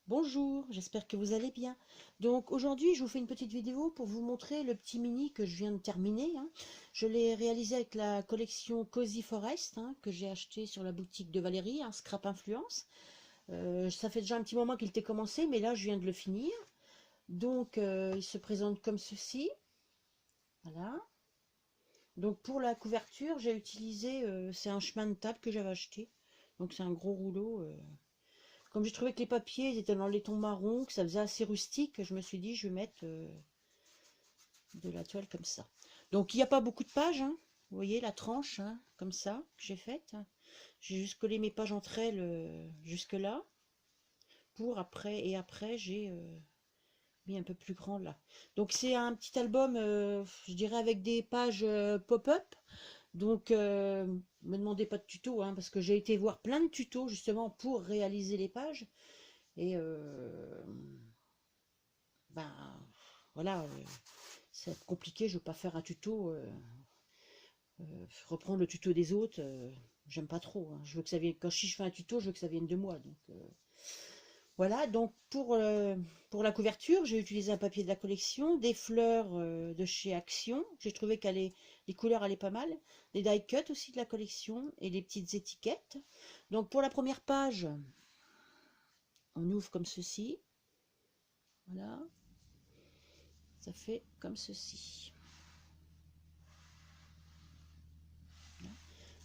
Bonjour, j'espère que vous allez bien. Donc aujourd'hui, je vous fais une petite vidéo pour vous montrer le petit mini que je viens de terminer, hein. Je l'ai réalisé avec la collection Cozy Forest, hein, que j'ai acheté sur la boutique de Valérie, un Scrap Influence. Ça fait déjà un petit moment qu'il était commencé, mais là, je viens de le finir. Donc, il se présente comme ceci. Voilà. Donc pour la couverture, j'ai utilisé, c'est un chemin de table que j'avais acheté. Donc c'est un gros rouleau. Comme j'ai trouvé que les papiers ils étaient dans les tons marrons, que ça faisait assez rustique, je me suis dit je vais mettre de la toile comme ça. Donc il n'y a pas beaucoup de pages, hein. Vous voyez la tranche, hein, comme ça, que j'ai faite. J'ai juste collé mes pages entre elles jusque là. Pour après, et après j'ai mis un peu plus grand là. Donc c'est un petit album, je dirais avec des pages pop-up. Donc me demandez pas de tuto, hein, parce que j'ai été voir plein de tutos justement pour réaliser les pages. Et ben voilà, c'est compliqué, je veux pas faire un tuto, reprendre le tuto des autres, j'aime pas trop, hein. Je veux que ça vienne, quand si je fais un tuto, je veux que ça vienne de moi. Donc voilà, donc pour la couverture, j'ai utilisé un papier de la collection, des fleurs de chez Action. J'ai trouvé les couleurs allaient pas mal, des die cut aussi de la collection et les petites étiquettes. Donc pour la première page, on ouvre comme ceci. Voilà, ça fait comme ceci.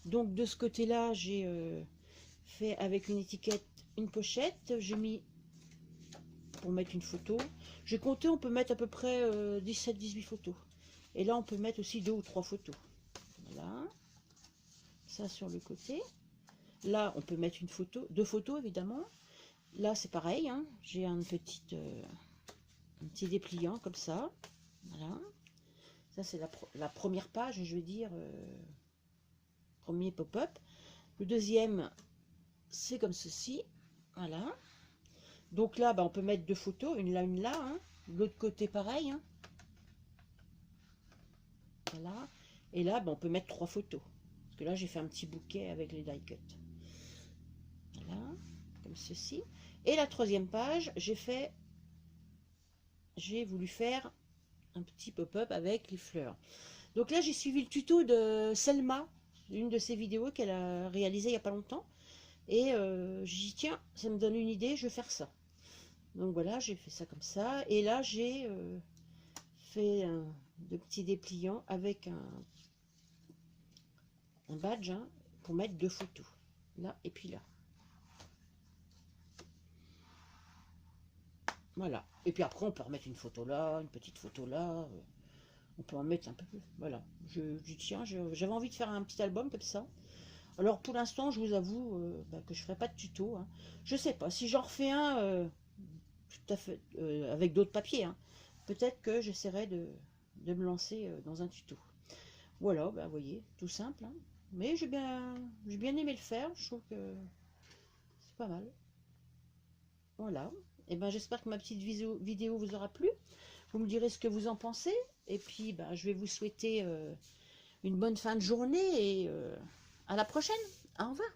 Donc de ce côté-là, j'ai fait avec une étiquette, une pochette. J'ai mis pour mettre une photo. J'ai compté, on peut mettre à peu près 17-18 photos. Et là, on peut mettre aussi 2 ou 3 photos. Voilà. Ça sur le côté. Là, on peut mettre une photo, 2 photos évidemment. Là, c'est pareil, hein. J'ai un petit dépliant comme ça. Voilà. Ça, c'est la première page, je veux dire, premier pop-up. Le deuxième, c'est comme ceci. Voilà. Donc là, bah, on peut mettre 2 photos, une là, hein. L'autre côté, pareil, hein. Voilà. Et là, bah, on peut mettre 3 photos. Parce que là, j'ai fait un petit bouquet avec les die cut. Voilà, comme ceci. Et la troisième page, j'ai voulu faire un petit pop-up avec les fleurs. Donc là, j'ai suivi le tuto de Selma, une de ses vidéos qu'elle a réalisé il n'y a pas longtemps. Et j'ai dit, tiens, ça me donne une idée, je vais faire ça. Donc voilà, j'ai fait ça comme ça. Et là, j'ai fait de petits dépliants avec un badge, hein, pour mettre 2 photos. Là et puis là. Voilà. Et puis après, on peut remettre une photo là, une petite photo là. On peut en mettre un peu plus. Voilà. Je dis, tiens, j'avais envie de faire un petit album comme ça. Alors pour l'instant, je vous avoue bah, que je ne ferai pas de tuto, hein. Je sais pas. Si j'en refais un tout à fait avec d'autres papiers, hein, peut-être que j'essaierai de me lancer dans un tuto. Voilà, bah, vous voyez, tout simple, hein. Mais j'ai bien aimé le faire. Je trouve que c'est pas mal. Voilà. Et ben j'espère que ma petite vidéo vous aura plu. Vous me direz ce que vous en pensez. Et puis ben, je vais vous souhaiter une bonne fin de journée et à la prochaine. Au revoir.